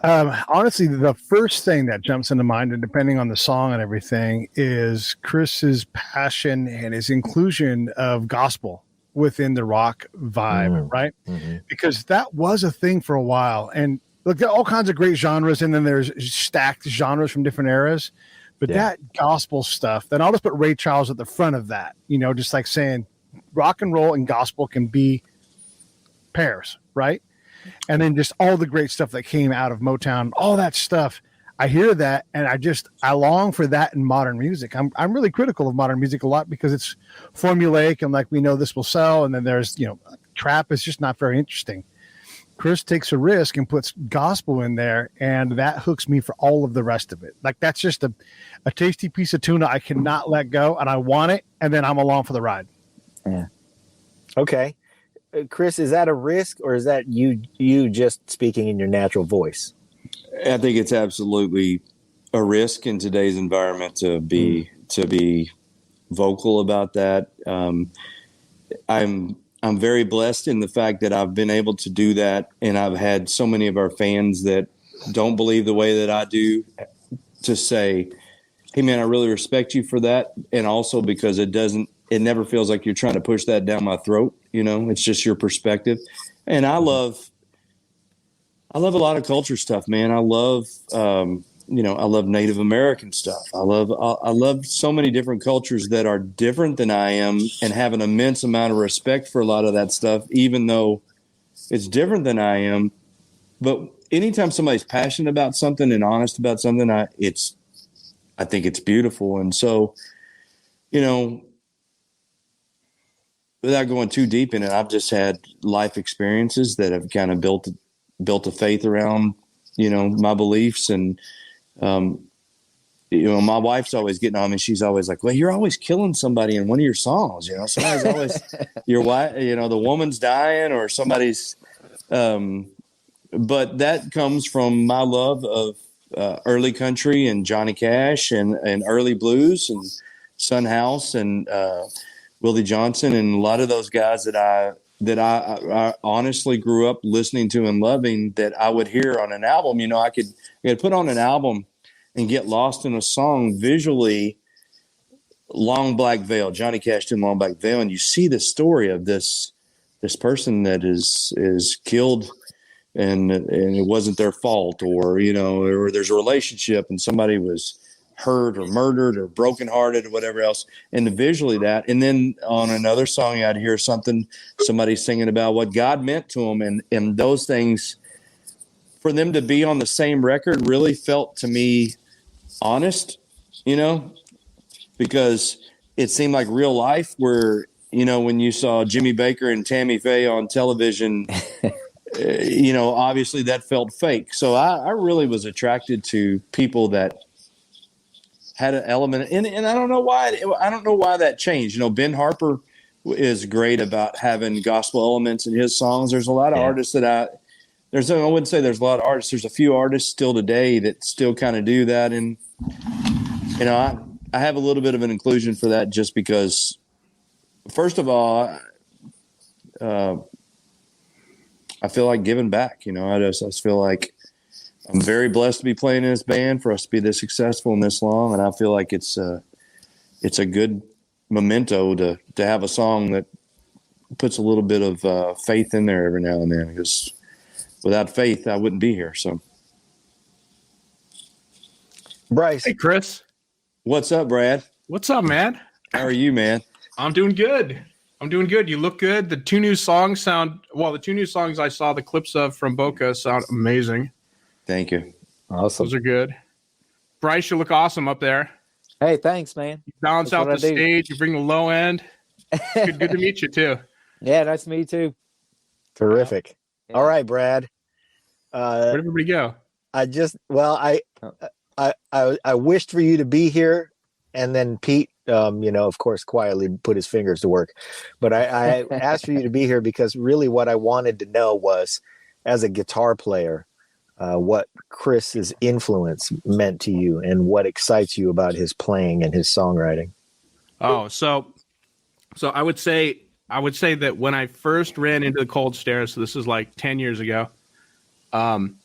Honestly, the first thing that jumps into mind, and depending on the song and everything, is Chris's passion and his inclusion of gospel within the rock vibe, right? Mm-hmm. Because that was a thing for a while. And look, there are all kinds of great genres, and then there's stacked genres from different eras. But that gospel stuff, then I'll just put Ray Charles at the front of that, just like saying rock and roll and gospel can be pairs, right? And then just all the great stuff that came out of Motown, all that stuff. I hear that, and I long for that in modern music. I'm really critical of modern music a lot because it's formulaic and like we know this will sell, and then there's trap is just not very interesting. Chris takes a risk and puts gospel in there, and that hooks me for all of the rest of it. Like that's just a tasty piece of tuna I cannot let go, and I want it, and then I'm along for the ride. Yeah. Okay. Chris, is that a risk, or is that you just speaking in your natural voice? I think it's absolutely a risk in today's environment to be vocal about that. I'm very blessed in the fact that I've been able to do that, and I've had so many of our fans that don't believe the way that I do to say, "Hey, man, I really respect you for that," and also because it never feels like you're trying to push that down my throat. It's just your perspective. And I love a lot of culture stuff, man. I love, I love Native American stuff. I love so many different cultures that are different than I am, and have an immense amount of respect for a lot of that stuff, even though it's different than I am. But anytime somebody's passionate about something and honest about something, I think it's beautiful. And so, without going too deep in it, I've just had life experiences that have kind of built a faith around, my beliefs. And, my wife's always getting on me. She's always like, "Well, you're always killing somebody in one of your songs. Somebody's always your wife, the woman's dying or somebody's." But that comes from my love of early country and Johnny Cash and early blues and Son House and Willie Johnson and a lot of those guys that I honestly grew up listening to and loving, that I would hear on an album. I could put on an album and get lost in a song visually. Long Black Veil, Johnny Cash doing Long Black Veil, and you see the story of this person that is killed, and it wasn't their fault, or there's a relationship and somebody was hurt or murdered or brokenhearted or whatever else, and visually that. And then on another song, I'd hear somebody singing about what God meant to them, and those things, for them to be on the same record really felt to me honest, because it seemed like real life where when you saw Jimmy Baker and Tammy Faye on television, obviously that felt fake. So I really was attracted to people that had an element, and I don't know why. I don't know why that changed. Ben Harper is great about having gospel elements in his songs. There's a lot of artists that I wouldn't say there's a lot of artists. There's a few artists still today that still kind of do that, and I have a little bit of an inclusion for that just because, first of all, I feel like giving back. I just feel like I'm very blessed to be playing in this band, for us to be this successful and this long, and I feel like it's a good memento to have a song that puts a little bit of faith in there every now and then, because without faith, I wouldn't be here. So, Bryce. Hey, Chris. What's up, Brad? What's up, man? How are you, man? I'm doing good. You look good. The two new songs I saw the clips of from Boca sound amazing. Thank you. Awesome. Those are good. Bryce, you look awesome up there. Hey, thanks, man. You balance That's out what the I do. stage. You bring the low end. Good to meet you, too. Yeah, nice to meet you too. Terrific. Yeah. All right, Brad. Where'd everybody go? I wished for you to be here, and then Pete, of course, quietly put his fingers to work. But I asked for you to be here because really what I wanted to know was, as a guitar player, what Chris's influence meant to you and what excites you about his playing and his songwriting. Oh, so I would say that when I first ran into the Cold Stairs, so this is like 10 years ago, and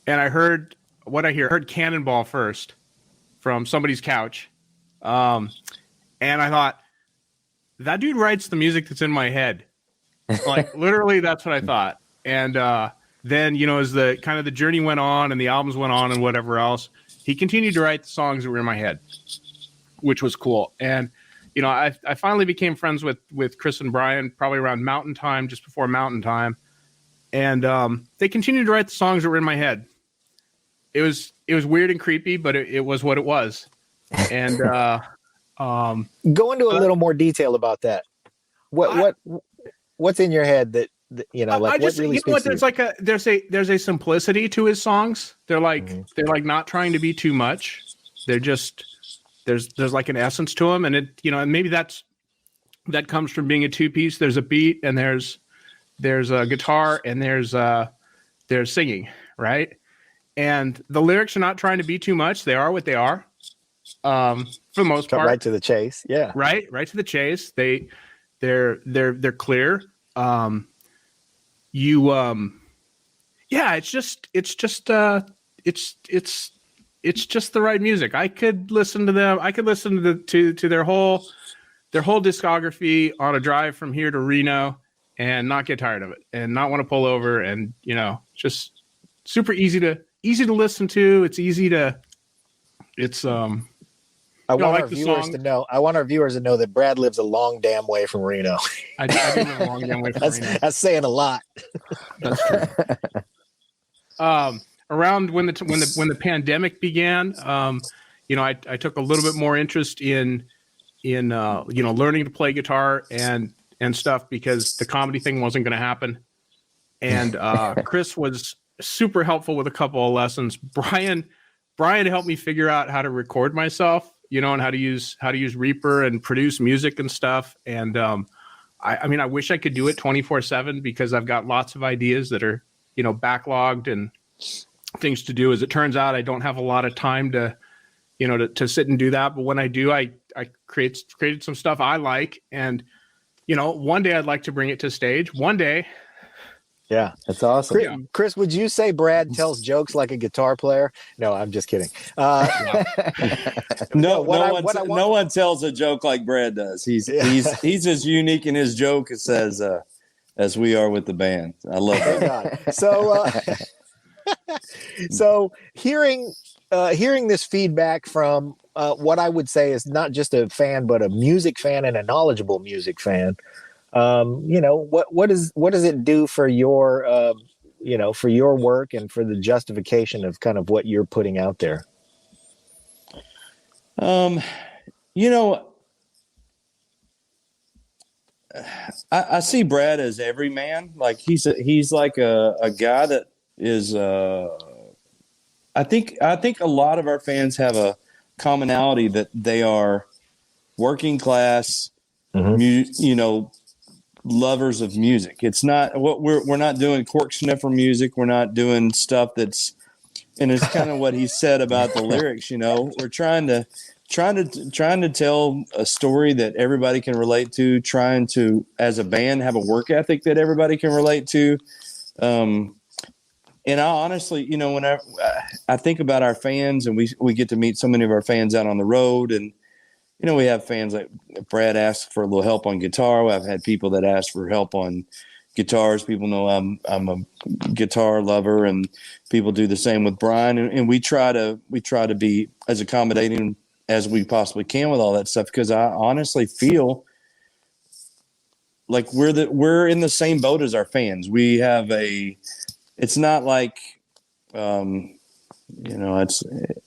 I heard Cannonball first from somebody's couch, and I thought, that dude writes the music that's in my head. Like, literally, that's what I thought. And then, as the kind of the journey went on and the albums went on and whatever else, he continued to write the songs that were in my head, which was cool. And I finally became friends with Chris and Brian probably around Mountain Time, just before Mountain Time, and they continued to write the songs that were in my head. It was weird and creepy, but it was what it was. And go into a little more detail about that. What's in your head that what really speaks to you? There's a simplicity to his songs. They're like not trying to be too much. They're just there's like an essence to them, and and maybe that comes from being a two piece. There's a beat, and there's a guitar, and there's singing, right? And the lyrics are not trying to be too much. They are what they are, for the most part. Right to the chase. Yeah. Right to the chase. They're clear. It's just the right music. I could listen to them. I could listen to their whole discography on a drive from here to Reno and not get tired of it and not want to pull over, and just super easy to listen to. It's easy to I want our viewers to know that Brad lives a long damn way from Reno. I do live a long damn way from Reno. That's saying a lot. That's true. Around when the pandemic began, I took a little bit more interest in learning to play guitar and stuff, because the comedy thing wasn't going to happen. And Chris was super helpful with a couple of lessons. Brian helped me figure out how to record myself, and how to use Reaper and produce music and stuff. And I wish I could do it 24/7, because I've got lots of ideas that are backlogged and things to do. As it turns out, I don't have a lot of time to sit and do that. But when I do, I created some stuff I like, and one day I'd like to bring it to stage. One day. Yeah, that's awesome. Chris, would you say Brad tells jokes like a guitar player? No, I'm just kidding. No one tells a joke like Brad does. He's as unique in his joke as we are with the band. I love that. So hearing this feedback from what I would say is not just a fan, but a music fan and a knowledgeable music fan. What does it do for your for your work and for the justification of kind of what you're putting out there? I see Brad as every man. Like he's like a guy that is. I think a lot of our fans have a commonality that they are working class, lovers of music. It's not what we're not doing cork sniffer music. We're not doing stuff that's, and it's kind of what he said about the lyrics. We're trying to tell a story that everybody can relate to. Trying to, as a band, have a work ethic that everybody can relate to. And I honestly, whenever I think about our fans, and we get to meet so many of our fans out on the road, and we have fans like Brad asked for a little help on guitar. I've had people that ask for help on guitars. People know I'm a guitar lover, and people do the same with Brian. And we try to be as accommodating as we possibly can with all that stuff, because I honestly feel like we're in the same boat as our fans. We have it's not like, it's,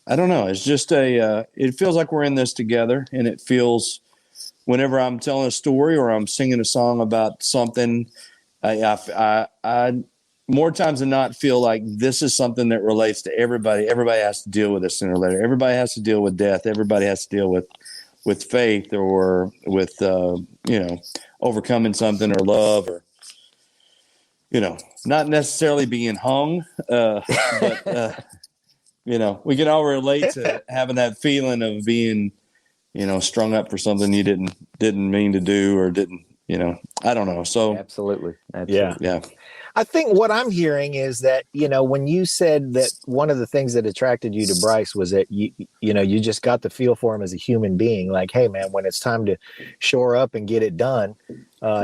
I don't know. It's just it feels like we're in this together, and it feels, whenever I'm telling a story or I'm singing a song about something, I more times than not feel like this is something that relates to everybody. Everybody has to deal with this sooner or later. Everybody has to deal with death. Everybody has to deal with faith, or with, overcoming something, or love, or, not necessarily being hung, but, we can all relate to having that feeling of being, strung up for something you didn't mean to do, or didn't, I don't know. So Absolutely. yeah. I think what I'm hearing is that, when you said that one of the things that attracted you to Bryce was that you just got the feel for him as a human being. Like, hey man, when it's time to shore up and get it done,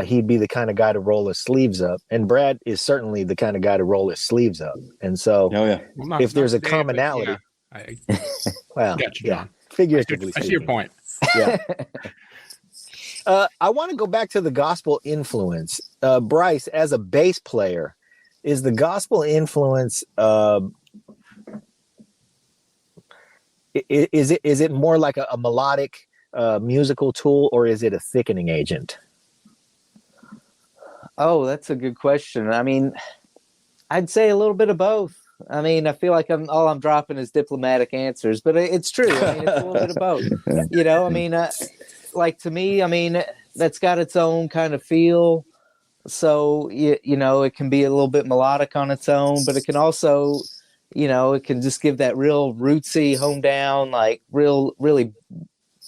he'd be the kind of guy to roll his sleeves up. And Brad is certainly the kind of guy to roll his sleeves up. And so if there's a commonality, well, Gotcha, John. figuratively I see your point. Yeah. I want to go back to the gospel influence. Bryce, as a bass player, is the gospel influence, is it more like a melodic musical tool, or is it a thickening agent? Oh, that's a good question. I mean, I'd say a little bit of both. I mean, I feel like all I'm dropping is diplomatic answers, but it's true. I mean, it's a little bit of both. I mean, like, to me, I mean, that's got its own kind of feel. So, it can be a little bit melodic on its own, but it can also, it can just give that real rootsy, home down, like really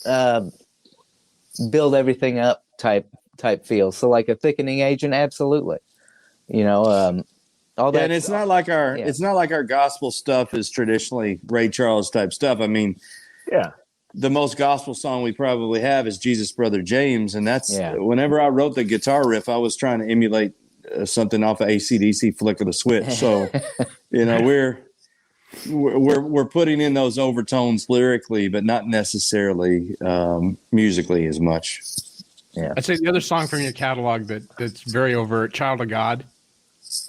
build everything up type feel. So like a thickening agent, absolutely. All that. And it's not like our gospel stuff is traditionally Ray Charles type stuff. I mean, the most gospel song we probably have is Jesus Brother James, and that's whenever I wrote the guitar riff, I was trying to emulate something off of AC/DC Flick of the Switch. So we're putting in those overtones lyrically, but not necessarily musically as much. Yeah, I'd say the other song from your catalog that's very overt, "Child of God."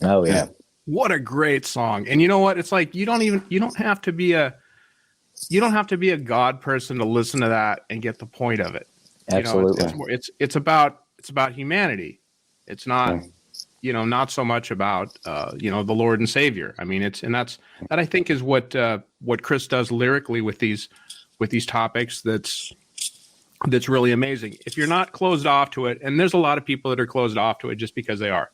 Oh yeah. What a great song. And you know what? It's like you don't have to be a God person to listen to that and get the point of it. Absolutely. It's about humanity. It's not not so much about the Lord and Savior. I mean, that I think is what Chris does lyrically with these topics that's really amazing. If you're not closed off to it, and there's a lot of people that are closed off to it just because they are,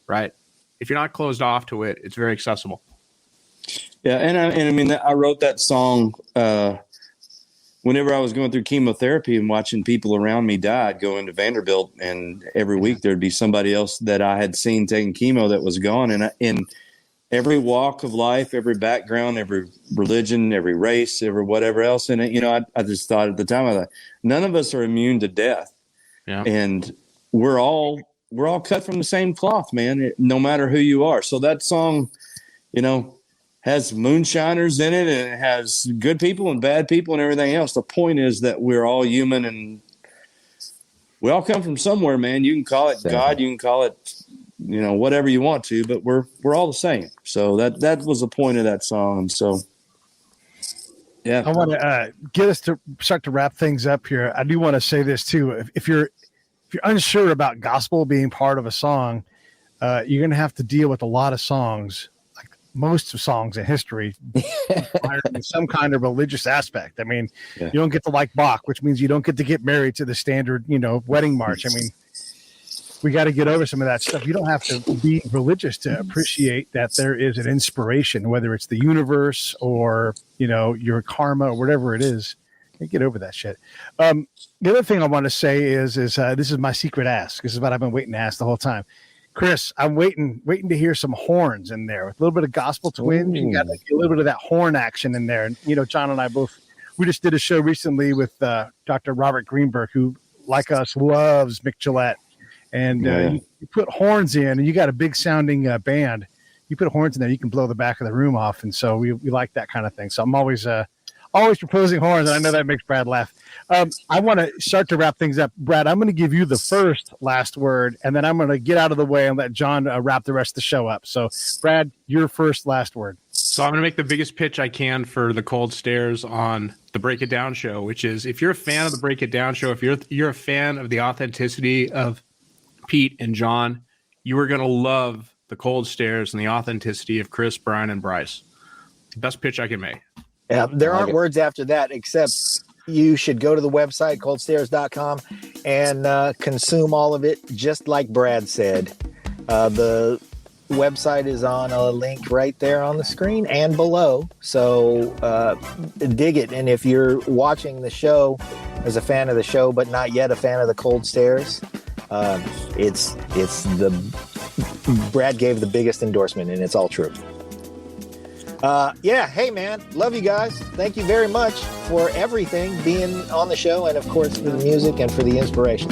right? If you're not closed off to it, it's very accessible. Yeah, and I mean, I wrote that song whenever I was going through chemotherapy and watching people around me die. I'd go into Vanderbilt, and every week there'd be somebody else that I had seen taking chemo that was gone. And in every walk of life, every background, every religion, every race, every whatever else. And I just thought at the time, I thought, none of us are immune to death, and we're all cut from the same cloth, man. No matter who you are. So that song, has moonshiners in it, and it has good people and bad people and everything else. The point is that we're all human, and we all come from somewhere, man. You can call it God, you can call it, whatever you want to, but we're all the same. So that was the point of that song. And so, yeah, I want to get us to start to wrap things up here. I do want to say this too. If you're if you're unsure about gospel being part of a song, you're going to have to deal with a lot of songs, like most of songs in history, in some kind of religious aspect. I mean, you don't get to like Bach, which means you don't get to get married to the standard, wedding march. I mean, we got to get over some of that stuff. You don't have to be religious to appreciate that there is an inspiration, whether it's the universe or, your karma or whatever it is. Get over that shit. The other thing I want to say is this is my secret ask. This is what I've been waiting to ask the whole time. Chris, I'm waiting to hear some horns in there with a little bit of gospel twinge. You got a little bit of that horn action in there. And, John and I we just did a show recently with Dr. Robert Greenberg, who, like us, loves Mick Gillette. And you put horns in, and you got a big sounding band. You put horns in there, you can blow the back of the room off. And so we like that kind of thing. So I'm always proposing horns, and I know that makes Brad laugh. I want to start to wrap things up. Brad, I'm going to give you the last word, and then I'm going to get out of the way and let John wrap the rest of the show up. So, Brad, your last word. So I'm going to make the biggest pitch I can for the Cold Stares on the Break It Down show, which is, if you're a fan of the Break It Down show, if you're a fan of the authenticity of Pete and John, you are going to love the Cold Stares and the authenticity of Chris, Brian, and Bryce. Best pitch I can make. Yeah, there aren't words after that, except you should go to the website, coldstairs.com, and consume all of it, just like Brad said. The website is on a link right there on the screen and below. So dig it. And if you're watching the show as a fan of the show, but not yet a fan of the Cold Stares, it's Brad gave the biggest endorsement, and it's all true. Hey man, love you guys. Thank you very much for everything, being on the show, and of course for the music and for the inspiration.